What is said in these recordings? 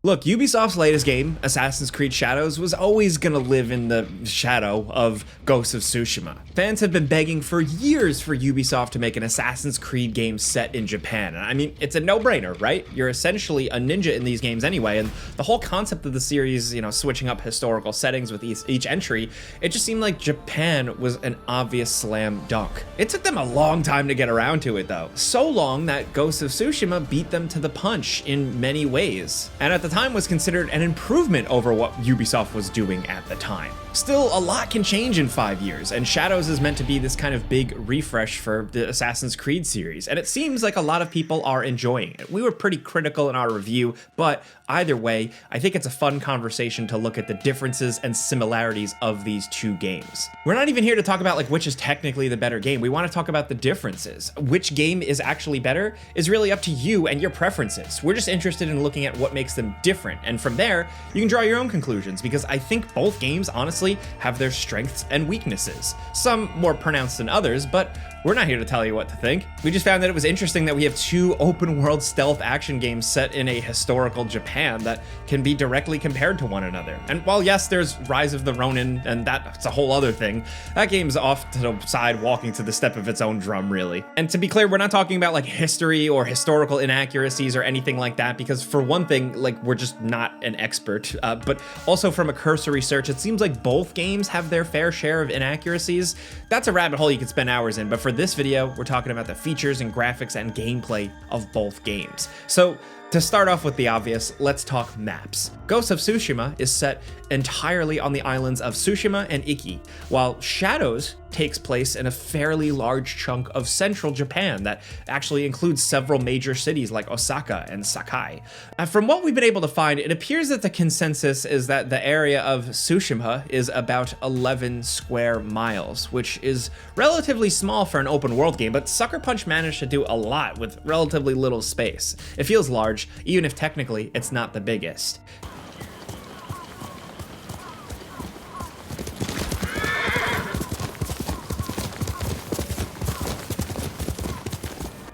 Look, Ubisoft's latest game, Assassin's Creed Shadows, was always gonna live in the shadow of Ghost of Tsushima. Fans have been begging for years for Ubisoft to make an Assassin's Creed game set in Japan. And I mean, it's a no-brainer, right? You're essentially a ninja in these games anyway, and the whole concept of the series, switching up historical settings with each entry, it just seemed like Japan was an obvious slam dunk. It took them a long time to get around to it though. So long that Ghost of Tsushima beat them to the punch in many ways. And at the time was considered an improvement over what Ubisoft was doing at the time. Still, a lot can change in 5 years, and Shadows is meant to be this kind of big refresh for the Assassin's Creed series, and it seems like a lot of people are enjoying it. We were pretty critical in our review, but either way, I think it's a fun conversation to look at the differences and similarities of these two games. We're not even here to talk about which is technically the better game. We want to talk about the differences. Which game is actually better is really up to you and your preferences. We're just interested in looking at what makes them different, and from there, you can draw your own conclusions, because I think both games, honestly, have their strengths and weaknesses. Some more pronounced than others, but we're not here to tell you what to think. We just found that it was interesting that we have two open-world stealth action games set in a historical Japan that can be directly compared to one another. And while yes, there's Rise of the Ronin, and that's a whole other thing, that game's off to the side walking to the step of its own drum, really. And to be clear, we're not talking about history or historical inaccuracies or anything like that, because for one thing, we're just not an expert, but also from a cursory search, it seems like both games have their fair share of inaccuracies. That's a rabbit hole you could spend hours in, but for this video, we're talking about the features and graphics and gameplay of both games. So, to start off with the obvious, let's talk maps. Ghost of Tsushima is set entirely on the islands of Tsushima and Iki, while Shadows takes place in a fairly large chunk of central Japan that actually includes several major cities like Osaka and Sakai. From what we've been able to find, it appears that the consensus is that the area of Tsushima is about 11 square miles, which is relatively small for an open world game, but Sucker Punch managed to do a lot with relatively little space. It feels large, even if technically it's not the biggest.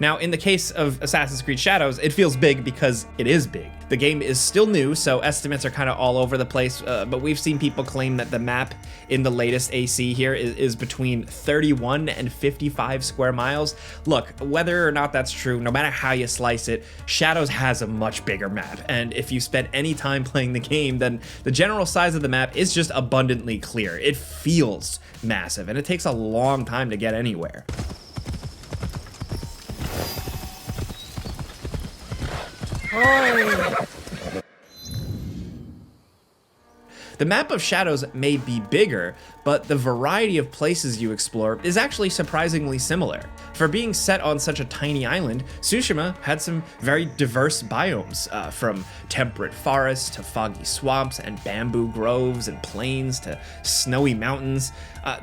Now, in the case of Assassin's Creed Shadows, it feels big because it is big. The game is still new, so estimates are kind of all over the place, but we've seen people claim that the map in the latest AC here is between 31 and 55 square miles. Look, whether or not that's true, no matter how you slice it, Shadows has a much bigger map, and if you spent any time playing the game, then the general size of the map is just abundantly clear. It feels massive, and it takes a long time to get anywhere. The map of Shadows may be bigger, but the variety of places you explore is actually surprisingly similar. For being set on such a tiny island, Tsushima had some very diverse biomes, from temperate forests to foggy swamps and bamboo groves and plains to snowy mountains.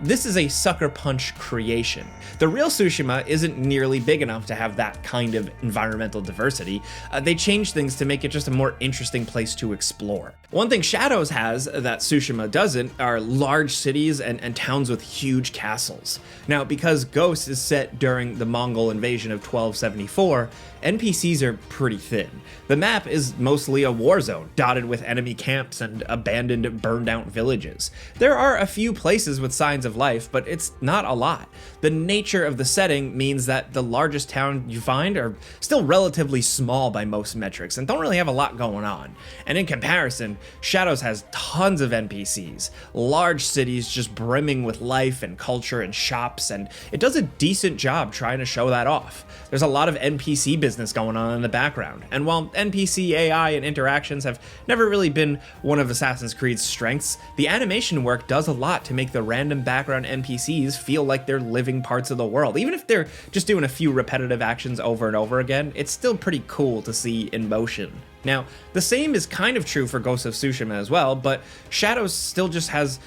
This is a Sucker Punch creation. The real Tsushima isn't nearly big enough to have that kind of environmental diversity. They changed things to make it just a more interesting place to explore. One thing Shadows has that Tsushima doesn't are large cities and towns with huge castles. Now, because Ghost is set during the Mongol invasion of 1274, NPCs are pretty thin. The map is mostly a war zone, dotted with enemy camps and abandoned, burned-out villages. There are a few places with signs of life, but it's not a lot. The nature of the setting means that the largest town you find are still relatively small by most metrics and don't really have a lot going on. And in comparison, Shadows has tons of NPCs, large cities just brimming with life and culture and shops, and it does a decent job trying to show that off. There's a lot of NPC business going on in the background, and while NPC AI and interactions have never really been one of Assassin's Creed's strengths, the animation work does a lot to make the random background NPCs feel like they're living parts of the world. Even if they're just doing a few repetitive actions over and over again, it's still pretty cool to see in motion. Now, the same is kind of true for Ghost of Tsushima as well, but Shadows still just has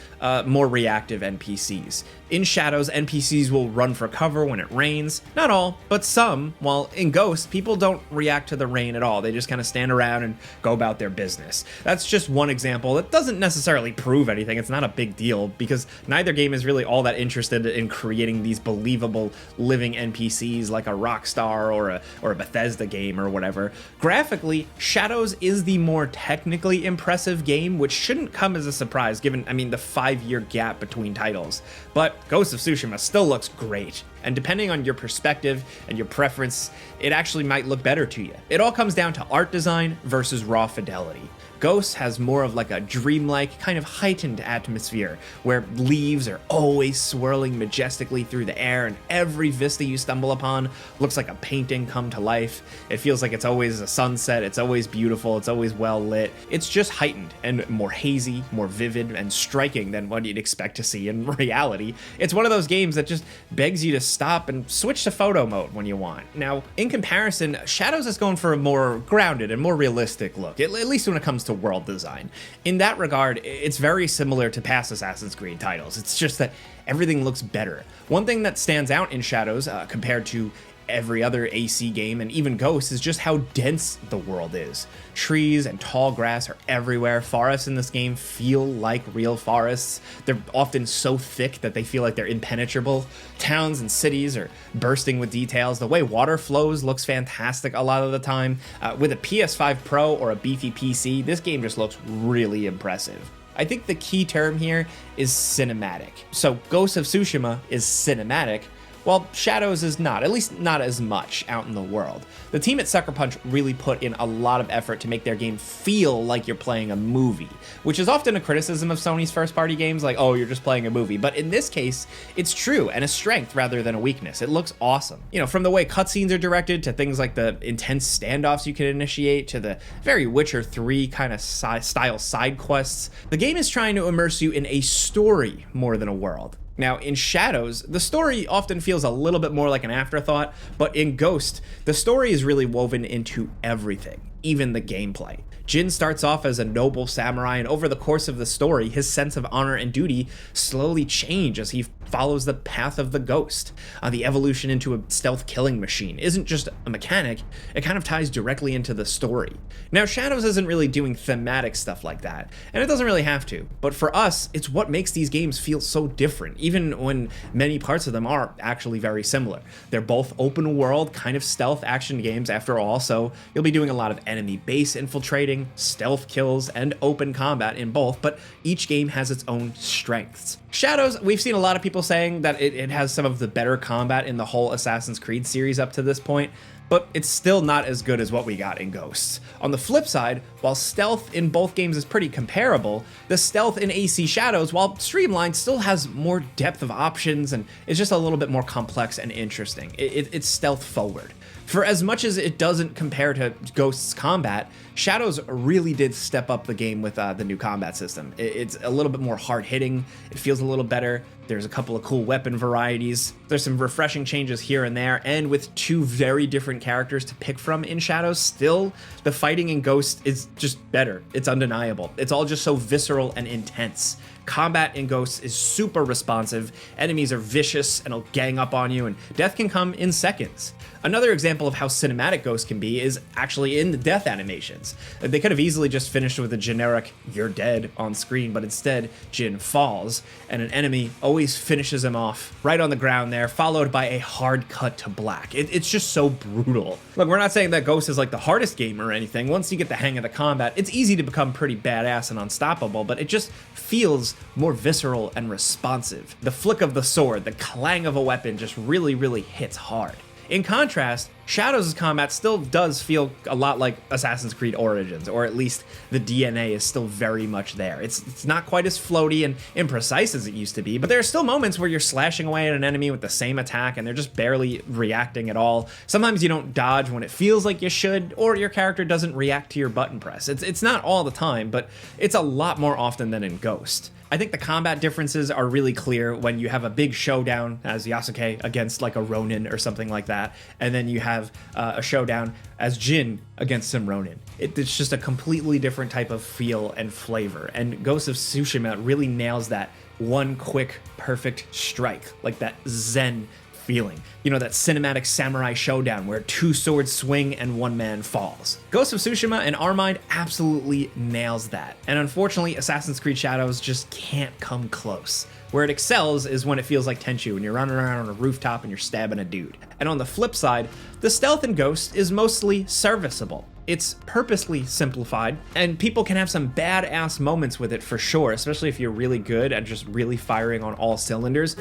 more reactive NPCs. In Shadows, NPCs will run for cover when it rains. Not all, but some, while in Ghost, people don't react to the rain at all. They just kind of stand around and go about their business. That's just one example. It doesn't necessarily prove anything. It's not a big deal because neither game is really all that interested in creating these believable living NPCs like a Rockstar or a Bethesda game or whatever. Graphically, Shadows is the more technically impressive game, which shouldn't come as a surprise given, the 5-year gap between titles. But Ghost of Tsushima still looks great, and depending on your perspective and your preference, it actually might look better to you. It all comes down to art design versus raw fidelity. Ghost has more of like a dreamlike, kind of heightened atmosphere, where leaves are always swirling majestically through the air, and every vista you stumble upon looks like a painting come to life. It feels like it's always a sunset, it's always beautiful, it's always well lit. It's just heightened and more hazy, more vivid, and striking than what you'd expect to see in reality. It's one of those games that just begs you to stop and switch to photo mode when you want. Now, in comparison, Shadows is going for a more grounded and more realistic look, at least when it comes to world design. In that regard, it's very similar to past Assassin's Creed titles. It's just that everything looks better. One thing that stands out in Shadows compared to every other AC game and even Ghost is just how dense the world is. Trees and tall grass are everywhere. Forests in this game feel like real forests. They're often so thick that they feel like they're impenetrable. Towns and cities are bursting with details. The way water flows looks fantastic a lot of the time. With a PS5 Pro or a beefy PC, this game just looks really impressive. I think the key term here is cinematic. So Ghost of Tsushima is cinematic, while Shadows is not, at least not as much out in the world. The team at Sucker Punch really put in a lot of effort to make their game feel like you're playing a movie, which is often a criticism of Sony's first-party games, like, oh, you're just playing a movie. But in this case, it's true and a strength rather than a weakness. It looks awesome. From the way cutscenes are directed to things like the intense standoffs you can initiate to the very Witcher 3 kind of style side quests, the game is trying to immerse you in a story more than a world. Now, in Shadows, the story often feels a little bit more like an afterthought, but in Ghost, the story is really woven into everything, even the gameplay. Jin starts off as a noble samurai, and over the course of the story, his sense of honor and duty slowly change as he follows the path of the ghost. The evolution into a stealth killing machine isn't just a mechanic, it kind of ties directly into the story. Now, Shadows isn't really doing thematic stuff like that, and it doesn't really have to, but for us, it's what makes these games feel so different, even when many parts of them are actually very similar. They're both open world, kind of stealth action games after all, so you'll be doing a lot of enemy base infiltrating, stealth kills, and open combat in both, but each game has its own strengths. Shadows, we've seen a lot of people saying that it has some of the better combat in the whole Assassin's Creed series up to this point, but it's still not as good as what we got in Ghosts. On the flip side, while stealth in both games is pretty comparable, the stealth in AC Shadows, while streamlined, still has more depth of options and is just a little bit more complex and interesting. It's stealth forward. For as much as it doesn't compare to Ghost's combat, Shadows really did step up the game with the new combat system. It's a little bit more hard-hitting, it feels a little better, there's a couple of cool weapon varieties, there's some refreshing changes here and there, and with two very different characters to pick from in Shadows, still, the fighting in Ghost is just better. It's undeniable. It's all just so visceral and intense. Combat in Ghosts is super responsive, enemies are vicious and will gang up on you, and death can come in seconds. Another example of how cinematic Ghost can be is actually in the death animations. They could have easily just finished with a generic, you're dead on screen, but instead, Jin falls, and an enemy always finishes him off right on the ground there, followed by a hard cut to black. It's just so brutal. Look, we're not saying that Ghost is like the hardest game or anything. Once you get the hang of the combat, it's easy to become pretty badass and unstoppable, but it just feels more visceral and responsive. The flick of the sword, the clang of a weapon just really hits hard. In contrast, Shadows' combat still does feel a lot like Assassin's Creed Origins, or at least the DNA is still very much there. It's not quite as floaty and imprecise as it used to be, but there are still moments where you're slashing away at an enemy with the same attack and they're just barely reacting at all. Sometimes you don't dodge when it feels like you should, or your character doesn't react to your button press. It's not all the time, but it's a lot more often than in Ghost. I think the combat differences are really clear when you have a big showdown as Yasuke against like a Ronin or something like that, and then you have a showdown as Jin against some Ronin. It's just a completely different type of feel and flavor, and Ghost of Tsushima really nails that one quick, perfect strike, like that zen feeling. You know, that cinematic samurai showdown where two swords swing and one man falls. Ghost of Tsushima, in our mind, absolutely nails that. And unfortunately, Assassin's Creed Shadows just can't come close. Where it excels is when it feels like Tenchu and you're running around on a rooftop and you're stabbing a dude. And on the flip side, the stealth in Ghost is mostly serviceable. It's purposely simplified, and people can have some badass moments with it for sure, especially if you're really good at just really firing on all cylinders.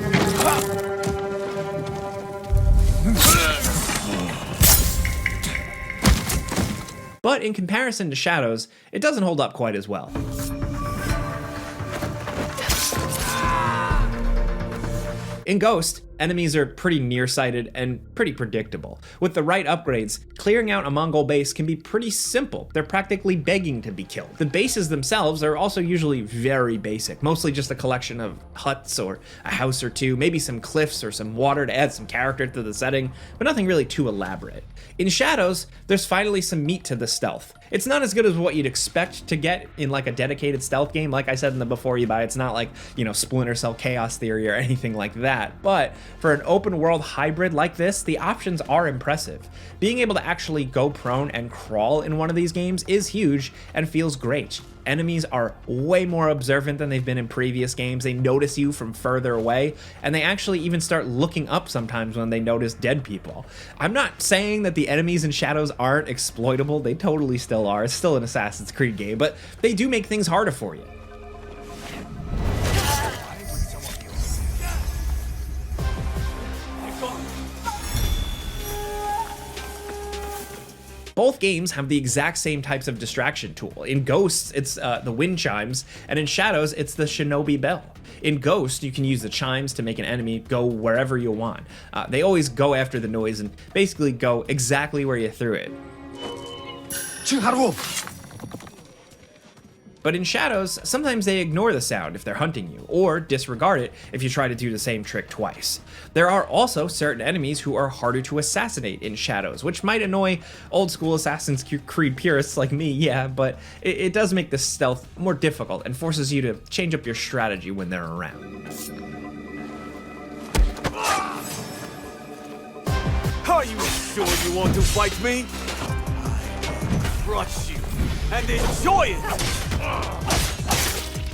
But in comparison to Shadows, it doesn't hold up quite as well. In Ghost, enemies are pretty nearsighted and pretty predictable. With the right upgrades, clearing out a Mongol base can be pretty simple. They're practically begging to be killed. The bases themselves are also usually very basic, mostly just a collection of huts or a house or two, maybe some cliffs or some water to add some character to the setting, but nothing really too elaborate. In Shadows, there's finally some meat to the stealth. It's not as good as what you'd expect to get in like a dedicated stealth game. Like I said in the Before You Buy, it's not like, you know, Splinter Cell Chaos Theory or anything like that. But for an open world hybrid like this, the options are impressive. Being able to actually go prone and crawl in one of these games is huge and feels great. Enemies are way more observant than they've been in previous games. They notice you from further away, and they actually even start looking up sometimes when they notice dead people. I'm not saying that the enemies in Shadows aren't exploitable. They totally still are. It's still an Assassin's Creed game, but they do make things harder for you. Both games have the exact same types of distraction tool. In Ghosts, it's the wind chimes, and in Shadows, it's the shinobi bell. In Ghost, you can use the chimes to make an enemy go wherever you want. They always go after the noise and basically go exactly where you threw it. But in Shadows, sometimes they ignore the sound if they're hunting you, or disregard it if you try to do the same trick twice. There are also certain enemies who are harder to assassinate in Shadows, which might annoy old school Assassin's Creed purists like me, yeah, but it does make the stealth more difficult and forces you to change up your strategy when they're around. Are you sure you want to fight me? Crush you and enjoy it!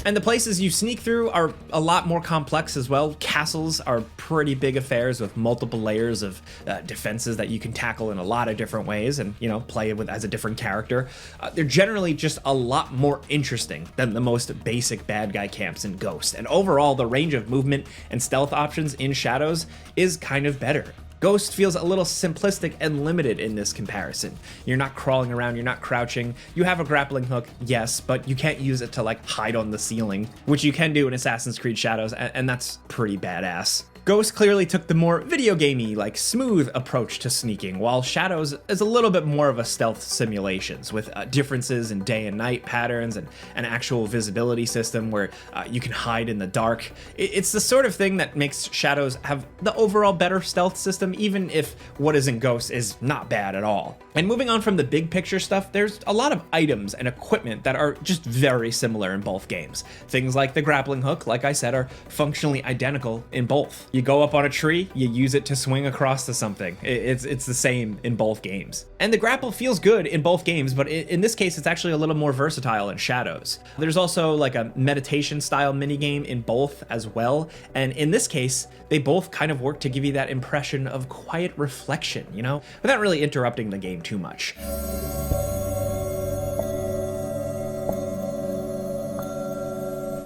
And the places you sneak through are a lot more complex as well. Castles are pretty big affairs with multiple layers of defenses that you can tackle in a lot of different ways and, you know, play with as a different character. They're generally just a lot more interesting than the most basic bad guy camps in Ghost. And overall, the range of movement and stealth options in Shadows is kind of better. Ghost feels a little simplistic and limited in this comparison. You're not crawling around, you're not crouching. You have a grappling hook, yes, but you can't use it to like hide on the ceiling, which you can do in Assassin's Creed Shadows, and that's pretty badass. Ghost clearly took the more video gamey, like smooth approach to sneaking, while Shadows is a little bit more of a stealth simulations with differences in day and night patterns and an actual visibility system where you can hide in the dark. It's the sort of thing that makes Shadows have the overall better stealth system, even if what is in Ghost is not bad at all. And moving on from the big picture stuff, there's a lot of items and equipment that are just very similar in both games. Things like the grappling hook, like I said, are functionally identical in both. You go up on a tree, you use it to swing across to something. It's the same in both games. And the grapple feels good in both games, but in this case, it's actually a little more versatile in Shadows. There's also like a meditation style minigame in both as well. And in this case, they both kind of work to give you that impression of quiet reflection, you know, without really interrupting the game too much.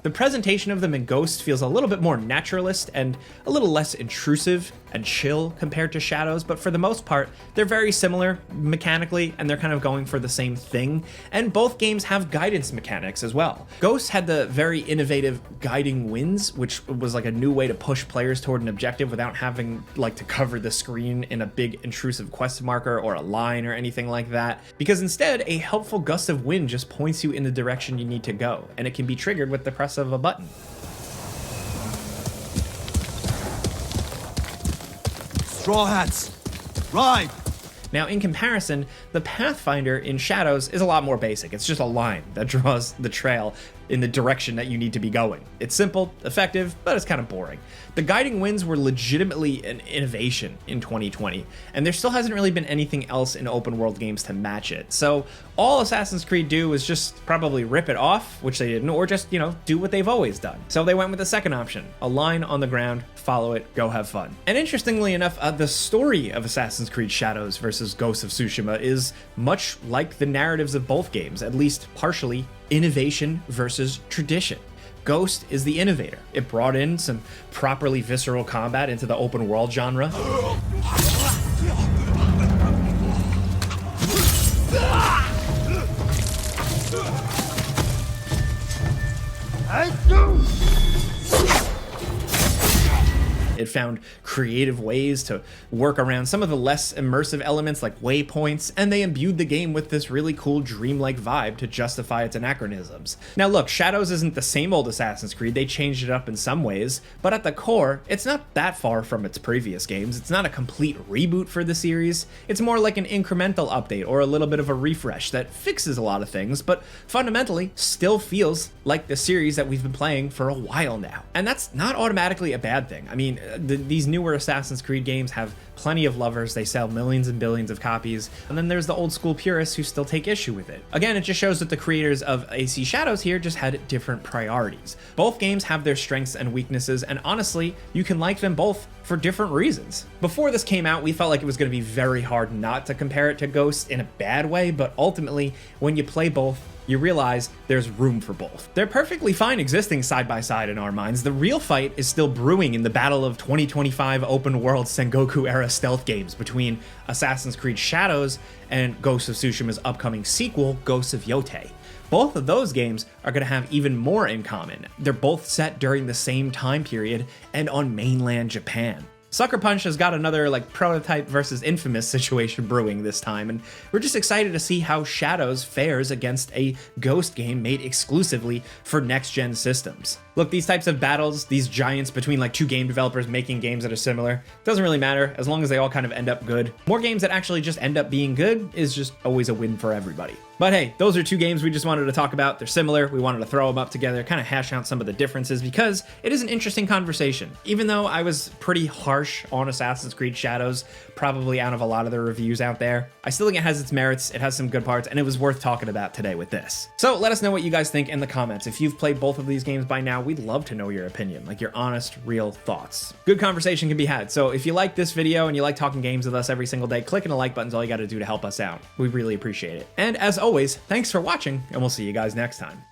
The presentation of them in Ghost feels a little bit more naturalist and a little less intrusive and chill compared to Shadows, but for the most part, they're very similar mechanically, and they're kind of going for the same thing, and both games have guidance mechanics as well. Ghost had the very innovative guiding winds, which was like a new way to push players toward an objective without having like to cover the screen in a big intrusive quest marker or a line or anything like that, because instead, a helpful gust of wind just points you in the direction you need to go, and it can be triggered with the press of a button. Straw hats, ride! Now, in comparison, the Pathfinder in Shadows is a lot more basic. It's just a line that draws the trail. in the direction that you need to be going. It's simple, effective, but it's kind of boring. The guiding winds were legitimately an innovation in 2020, and there still hasn't really been anything else in open world games to match it. So all Assassin's Creed do is just probably rip it off, which they didn't, or just, do what they've always done. So they went with the second option, a line on the ground, follow it, go have fun. And interestingly enough, the story of Assassin's Creed Shadows versus Ghost of Tsushima is much like the narratives of both games, at least partially innovation versus tradition. Ghost is the innovator. It brought in some properly visceral combat into the open world genre. It found creative ways to work around some of the less immersive elements like waypoints, and they imbued the game with this really cool dreamlike vibe to justify its anachronisms. Now look, Shadows isn't the same old Assassin's Creed, they changed it up in some ways, but at the core, it's not that far from its previous games. It's not a complete reboot for the series, it's more like an incremental update or a little bit of a refresh that fixes a lot of things, but fundamentally still feels like the series that we've been playing for a while now. And that's not automatically a bad thing. I mean, these newer Assassin's Creed games have plenty of lovers, they sell millions and billions of copies, and then there's the old school purists who still take issue with it. Again, it just shows that the creators of AC Shadows here just had different priorities. Both games have their strengths and weaknesses, and honestly, you can like them both for different reasons. Before this came out, we felt like it was going to be very hard not to compare it to Ghost in a bad way, but ultimately, when you play both, you realize there's room for both. They're perfectly fine existing side by side in our minds. The real fight is still brewing in the battle of 2025 open world Sengoku era stealth games between Assassin's Creed Shadows and Ghost of Tsushima's upcoming sequel, Ghosts of Yotei. Both of those games are going to have even more in common. They're both set during the same time period and on mainland Japan. Sucker Punch has got another Prototype versus Infamous situation brewing this time, and we're just excited to see how Shadows fares against a Ghost game made exclusively for next-gen systems. Look, these types of battles, these giants between two game developers making games that are similar, doesn't really matter as long as they all kind of end up good. More games that actually just end up being good is just always a win for everybody. But hey, those are two games we just wanted to talk about. They're similar. We wanted to throw them up together, kind of hash out some of the differences because it is an interesting conversation. Even though I was pretty harsh on Assassin's Creed Shadows, probably out of a lot of the reviews out there, I still think it has its merits, it has some good parts, and it was worth talking about today with this. So let us know what you guys think in the comments. If you've played both of these games by now, we'd love to know your opinion, your honest, real thoughts. Good conversation can be had. So if you like this video and you like talking games with us every single day, clicking the like button's all you gotta do to help us out. We really appreciate it. And as always, thanks for watching, and we'll see you guys next time.